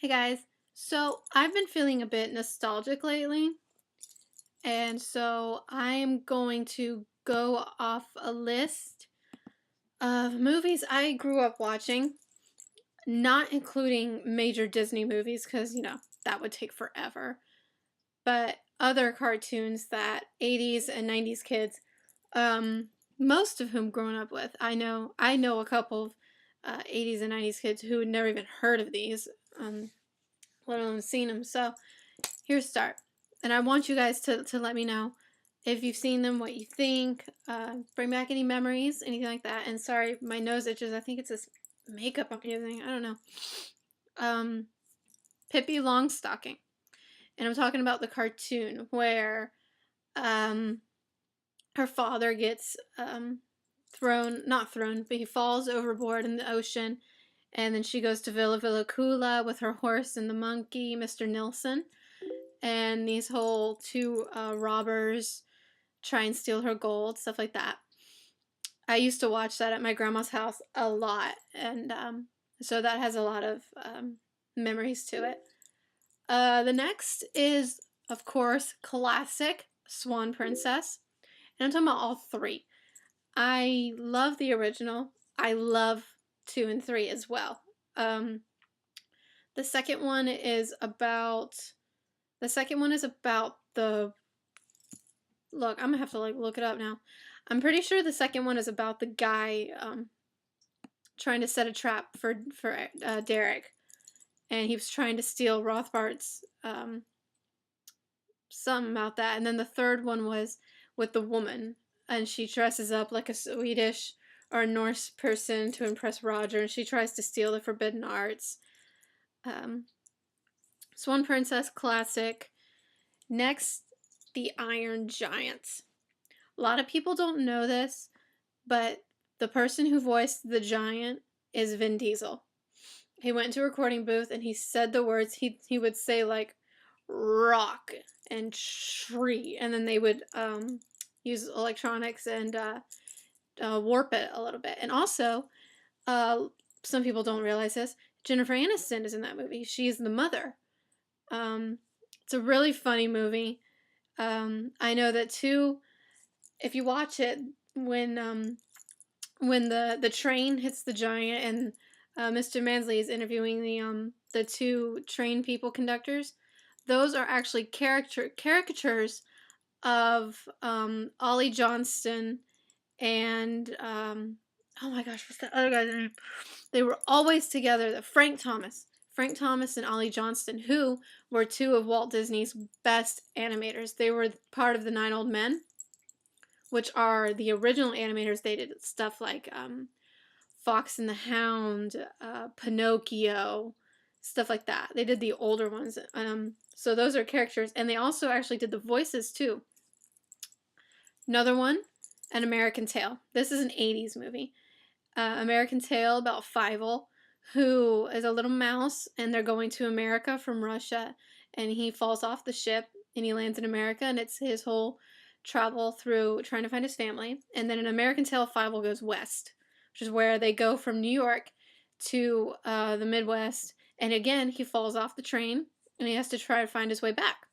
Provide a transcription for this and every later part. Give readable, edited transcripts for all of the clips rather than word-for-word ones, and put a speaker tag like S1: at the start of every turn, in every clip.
S1: Hey guys, so I've been feeling a bit nostalgic lately, and so I'm going to go off a list of movies I grew up watching, not including major Disney movies because, that would take forever, but other cartoons that 80s and 90s kids, um, most of whom grown up with. I know a couple of 80s and 90s kids who had never even heard of these, let alone seen them. So here's start. And I want you guys to let me know if you've seen them, what you think, bring back any memories, anything like that. And sorry, my nose itches. I think it's this makeup I'm using. I don't know. Um, Pippi Longstocking. And I'm talking about the cartoon where um, her father gets not thrown, but he falls overboard in the ocean. And then she goes to Villa Villa Kula with her horse and the monkey, Mr. Nilsson. And these whole two robbers try and steal her gold, stuff like that. I used to watch that at my grandma's house a lot, and so that has a lot of memories to it. The next is, of course, classic Swan Princess, and I'm talking about all three. I love the original. I love 2 and 3 as well. Um, the second one is about The second one is about the. Look, I'm gonna have to look it up now. I'm pretty sure the second one is about the guy trying to set a trap for Derek, and he was trying to steal Rothbart's something about that. And then the third one was with the woman, and she dresses up like a Swedish or a Norse person to impress Roger, and she tries to steal the forbidden arts. Um, Swan Princess classic. Next, the Iron Giant. A lot of people don't know this, but the person who voiced the giant is Vin Diesel. He went into a recording booth and he said the words. He would say like rock and tree, and then they would use electronics and warp it a little bit. And also, some people don't realize this. Jennifer Aniston is in that movie. She's the mother. It's a really funny movie. I know that too. If you watch it, when the train hits the giant and Mr. Mansley is interviewing the two train people conductors, those are actually caricatures of Ollie Johnston and oh my gosh, what's that other guy's name? They were always together. Frank Thomas and Ollie Johnston, who were two of Walt Disney's best animators. They were part of the Nine Old Men, which are the original animators. They did stuff like Fox and the Hound, Pinocchio, stuff like that. They did the older ones. So those are characters, and they also actually did the voices too. Another one, An American Tail. This is an 80s movie. American Tail about Fievel, who is a little mouse, and they're going to America from Russia, and he falls off the ship, and he lands in America, and it's his whole travel through trying to find his family. And then in American Tail, Fievel goes west, which is where they go from New York to the Midwest, and again, he falls off the train, and he has to try to find his way back.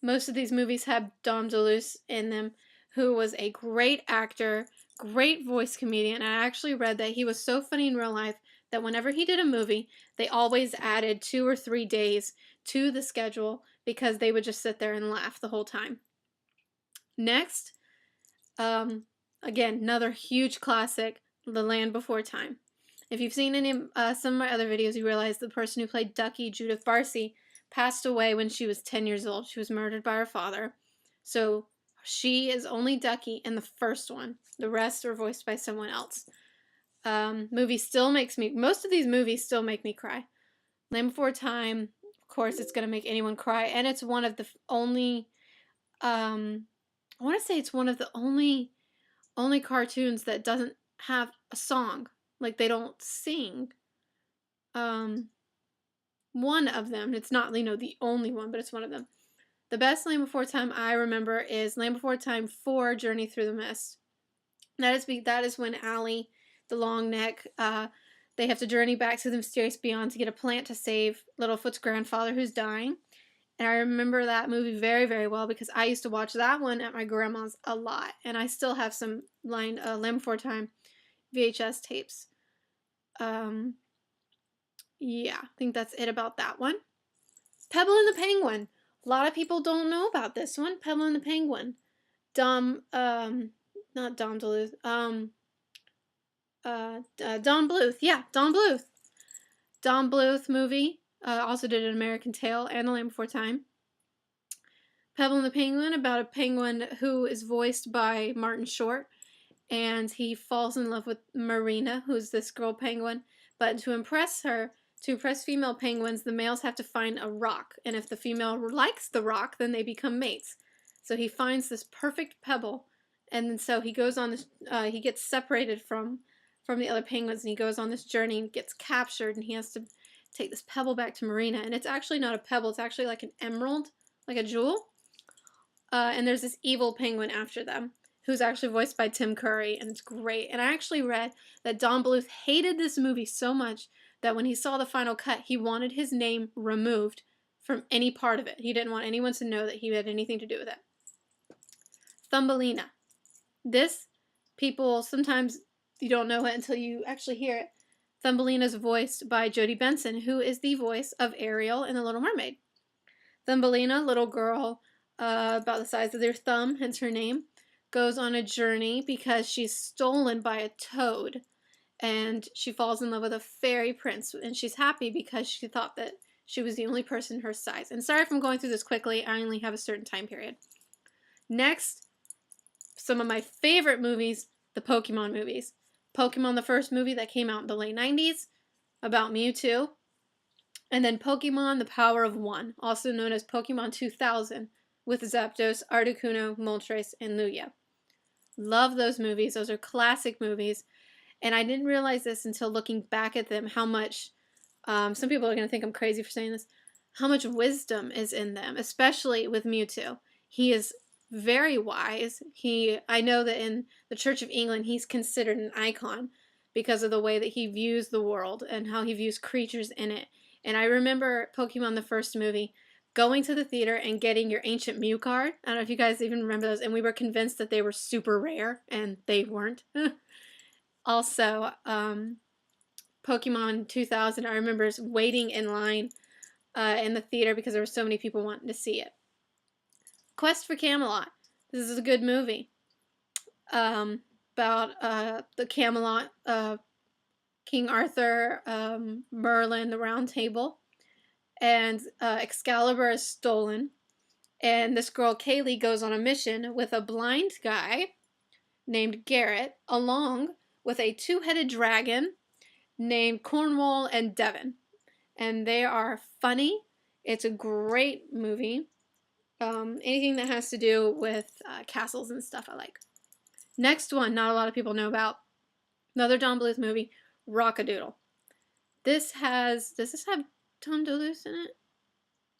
S1: Most of these movies have Dom DeLuise in them, who was a great actor, great voice comedian. I actually read that he was so funny in real life that whenever he did a movie, they always added 2 or 3 days to the schedule because they would just sit there and laugh the whole time. Next, again, another huge classic, The Land Before Time. If you've seen some of my other videos, you realize the person who played Ducky, Judith Barcy, passed away when she was 10 years old. She was murdered by her father. So she is only Ducky in the first one. The rest are voiced by someone else. Most of these movies still make me cry. Land Before Time, of course, it's going to make anyone cry. And it's one of the only, I want to say it's one of the only cartoons that doesn't have a song. Like, they don't sing. One of them, it's not, the only one, but it's one of them. The best Land Before Time I remember is Land Before Time 4, Journey Through the Mist. That is when Allie, the long neck, They have to journey back to the mysterious beyond to get a plant to save Littlefoot's grandfather who's dying. And I remember that movie very, very well because I used to watch that one at my grandma's a lot. And I still have some Land Before Time VHS tapes. Yeah, I think that's it about that one. Pebble and the Penguin. A lot of people don't know about this one. Pebble and the Penguin. Not Dom DeLuth. Don Bluth. Yeah, Don Bluth. Don Bluth movie. Also did An American Tail and The Land Before Time. Pebble and the Penguin, about a penguin who is voiced by Martin Short, and he falls in love with Marina, who's this girl penguin. But to impress her, to impress female penguins, the males have to find a rock, and if the female likes the rock, then they become mates. So he finds this perfect pebble, and then so he goes on this. He gets separated from the other penguins, and he goes on this journey and gets captured, and he has to take this pebble back to Marina. And it's actually not a pebble; it's actually like an emerald, like a jewel. And there's this evil penguin after them, who's actually voiced by Tim Curry, and it's great. And I actually read that Don Bluth hated this thumbelina so much that when he saw the final cut, he wanted his name removed from any part of it. He didn't want anyone to know that he had anything to do with it. Thumbelina. This, people, sometimes you don't know it until you actually hear it. Thumbelina is voiced by Jodie Benson, who is the voice of Ariel in The Little Mermaid. Thumbelina, little girl, about the size of their thumb, hence her name, goes on a journey because she's stolen by a toad, and she falls in love with a fairy prince, and she's happy because she thought that she was the only person her size. And sorry if I'm going through this quickly, I only have a certain time period. Next, some of my favorite movies, the Pokemon movies. Pokemon, the first movie that came out in the late 90s, about Mewtwo. And then Pokemon, The Power of One, also known as Pokemon 2000, with Zapdos, Articuno, Moltres, and Lugia. Love those movies. Those are classic movies. And I didn't realize this until looking back at them, how much, some people are going to think I'm crazy for saying this, how much wisdom is in them, especially with Mewtwo. He is very wise. I know that in the Church of England, he's considered an icon because of the way that he views the world and how he views creatures in it. And I remember Pokemon, the first movie, going to the theater and getting your Ancient Mew card. I don't know if you guys even remember those. And we were convinced that they were super rare, and they weren't. Also, Pokemon 2000, I remember waiting in line in the theater because there were so many people wanting to see it. Quest for Camelot. This is a good movie. About the Camelot, King Arthur, Merlin, the Round Table. And Excalibur is stolen. And this girl, Kaylee, goes on a mission with a blind guy named Garrett, along with a two-headed dragon named Cornwall and Devon. And they are funny. It's a great movie. Anything that has to do with castles and stuff I like. Next one, not a lot of people know about. Another Don Bluth movie, Rockadoodle. Does this have Tom DeLuise in it?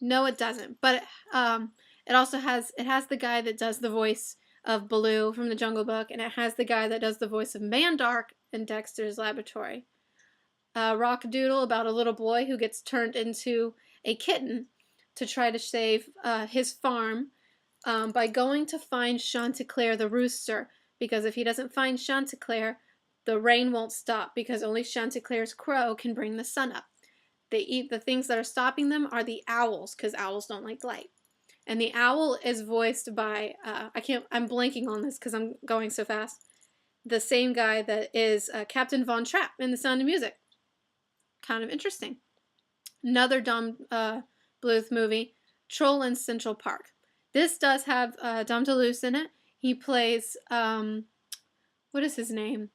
S1: No, it doesn't. But it also has the guy that does the voice of Baloo from the Jungle Book, and it has the guy that does the voice of Mandark in Dexter's Laboratory. Rockadoodle, about a little boy who gets turned into a kitten to try to save his farm by going to find Chanticleer the rooster, because if he doesn't find Chanticleer, the rain won't stop, because only Chanticleer's crow can bring the sun up. The things that are stopping them are the owls, because owls don't like light. And the owl is voiced by, I'm blanking on this because I'm going so fast, the same guy that is Captain Von Trapp in The Sound of Music. Kind of interesting. Another Don Bluth movie, Troll in Central Park. This does have Dom DeLuise in it. He plays, what is his name?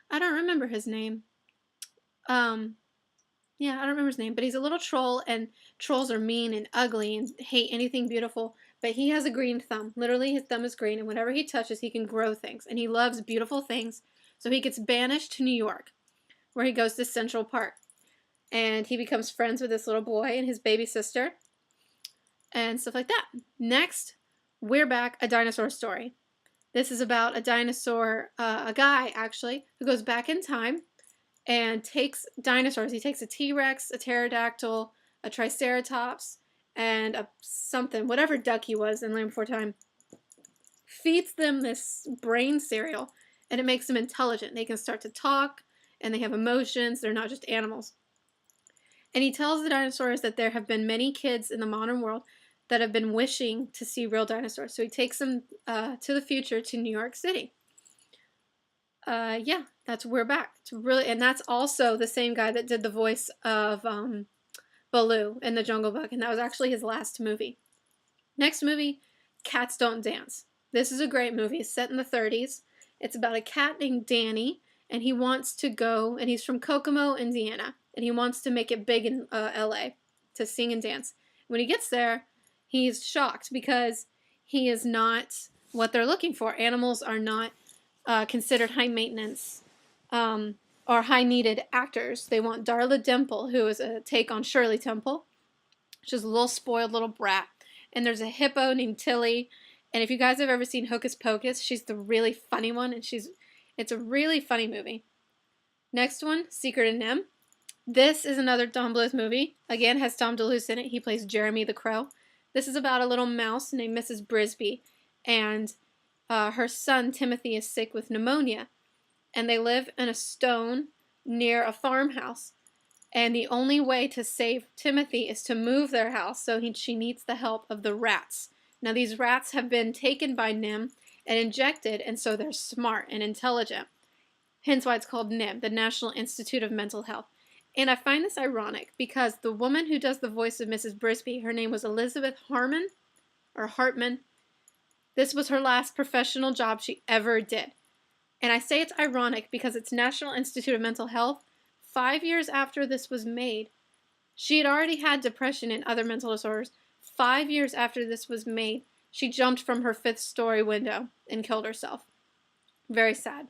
S1: I don't remember his name. Yeah, I don't remember his name, but he's a little troll, and trolls are mean and ugly and hate anything beautiful, but he has a green thumb. Literally, his thumb is green, and whatever he touches, he can grow things, and he loves beautiful things, so he gets banished to New York, where he goes to Central Park, and he becomes friends with this little boy and his baby sister, and stuff like that. Next, we're back, A Dinosaur Story. This is about a dinosaur, a guy, actually, who goes back in time and takes dinosaurs. He takes a T-Rex, a pterodactyl, a triceratops, and a something, whatever duck he was in Land Before Time, feeds them this brain cereal, and it makes them intelligent. They can start to talk, and they have emotions. They're not just animals. And he tells the dinosaurs that there have been many kids in the modern world that have been wishing to see real dinosaurs. So he takes them to the future, to New York City. Yeah, we're back. And that's also the same guy that did the voice of Baloo in The Jungle Book, and that was actually his last movie. Next movie, Cats Don't Dance. This is a great movie. It's set in the 30s. It's about a cat named Danny, and he wants to go, and he's from Kokomo, Indiana, and he wants to make it big in LA to sing and dance. When he gets there, he's shocked because he is not what they're looking for. Animals are not considered high maintenance or high needed actors. They want Darla Dimple, who is a take on Shirley Temple. She's a little spoiled little brat. And there's a hippo named Tilly. And if you guys have ever seen Hocus Pocus, she's the really funny one, and it's a really funny movie. Next one, Secret of NIMH. This is another Don Bluth movie. Again, has Tom DeLuise in it. He plays Jeremy the Crow. This is about a little mouse named Mrs. Brisby, and her son Timothy is sick with pneumonia, and they live in a stone near a farmhouse. And the only way to save Timothy is to move their house, so she needs the help of the rats. Now, these rats have been taken by NIMH and injected, and so they're smart and intelligent. Hence why it's called NIMH, the National Institute of Mental Health. And I find this ironic because the woman who does the voice of Mrs. Brisby, her name was Elizabeth Hartman. This was her last professional job she ever did. And I say it's ironic because it's National Institute of Mental Health. 5 years after this was made, she had already had depression and other mental disorders. 5 years after this was made, she jumped from her 5th-story window and killed herself. Very sad.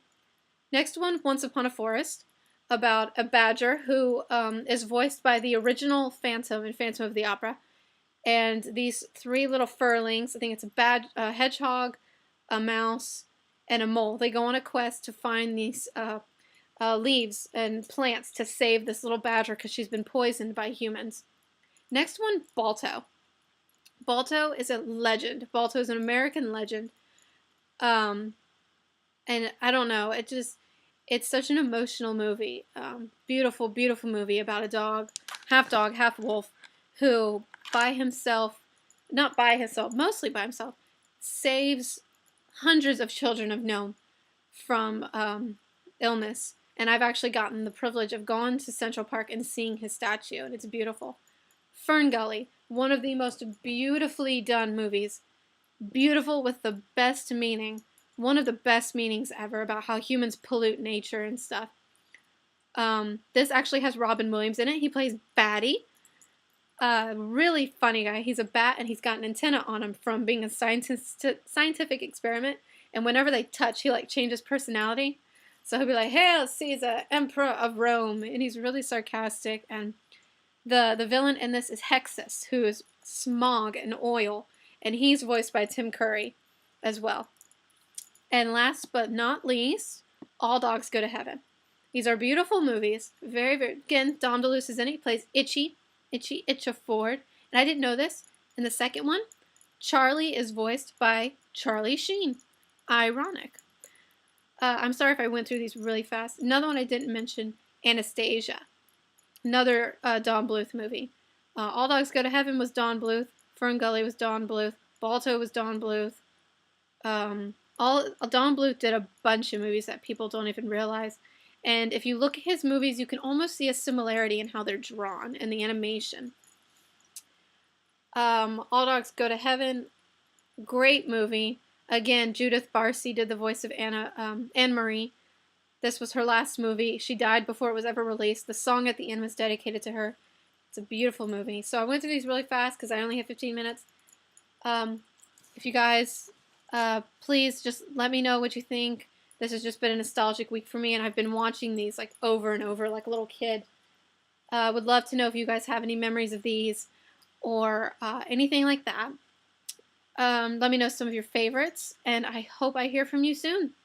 S1: Next one, Once Upon a Forest, about a badger who is voiced by the original Phantom in Phantom of the Opera. And these 3 little furlings, I think it's a hedgehog, a mouse, and a mole. They go on a quest to find these leaves and plants to save this little badger because she's been poisoned by humans. Next one, Balto. Balto is a legend. Balto is an American legend. And I don't know, it's such an emotional movie. Beautiful, beautiful movie about a dog, half wolf, who mostly by himself, saves hundreds of children of gnome from illness. And I've actually gotten the privilege of going to Central Park and seeing his statue, and it's beautiful. Fern Gully, one of the most beautifully done movies. Beautiful with the best meaning. One of the best meanings ever about how humans pollute nature and stuff. This actually has Robin Williams in it. He plays Batty. Really funny guy. He's a bat, and he's got an antenna on him from being a scientific experiment. And whenever they touch, he changes personality. So he'll be like, "Hail Caesar, Emperor of Rome," and he's really sarcastic. And the villain in this is Hexus, who is smog and oil, and he's voiced by Tim Curry as well. And last but not least, All Dogs Go to Heaven. These are beautiful movies. Very, very, again, Dom DeLuise is in it. He plays Itchaford. And I didn't know this. In the second one, Charlie is voiced by Charlie Sheen. Ironic. I'm sorry if I went through these really fast. Another one I didn't mention, Anastasia. Another Don Bluth movie. All Dogs Go to Heaven was Don Bluth. Fern Gully was Don Bluth. Balto was Don Bluth. Don Bluth did a bunch of movies that people don't even realize. And if you look at his movies, you can almost see a similarity in how they're drawn and the animation. All Dogs Go to Heaven, great movie. Again, Judith Barcy did the voice of Anne-Marie. This was her last movie. She died before it was ever released. The song at the end was dedicated to her. It's a beautiful movie. So I went through these really fast because I only have 15 minutes. If you guys, please just let me know what you think. This has just been a nostalgic week for me, and I've been watching these over and over like a little kid. Would love to know if you guys have any memories of these or anything like that. Let me know some of your favorites, and I hope I hear from you soon.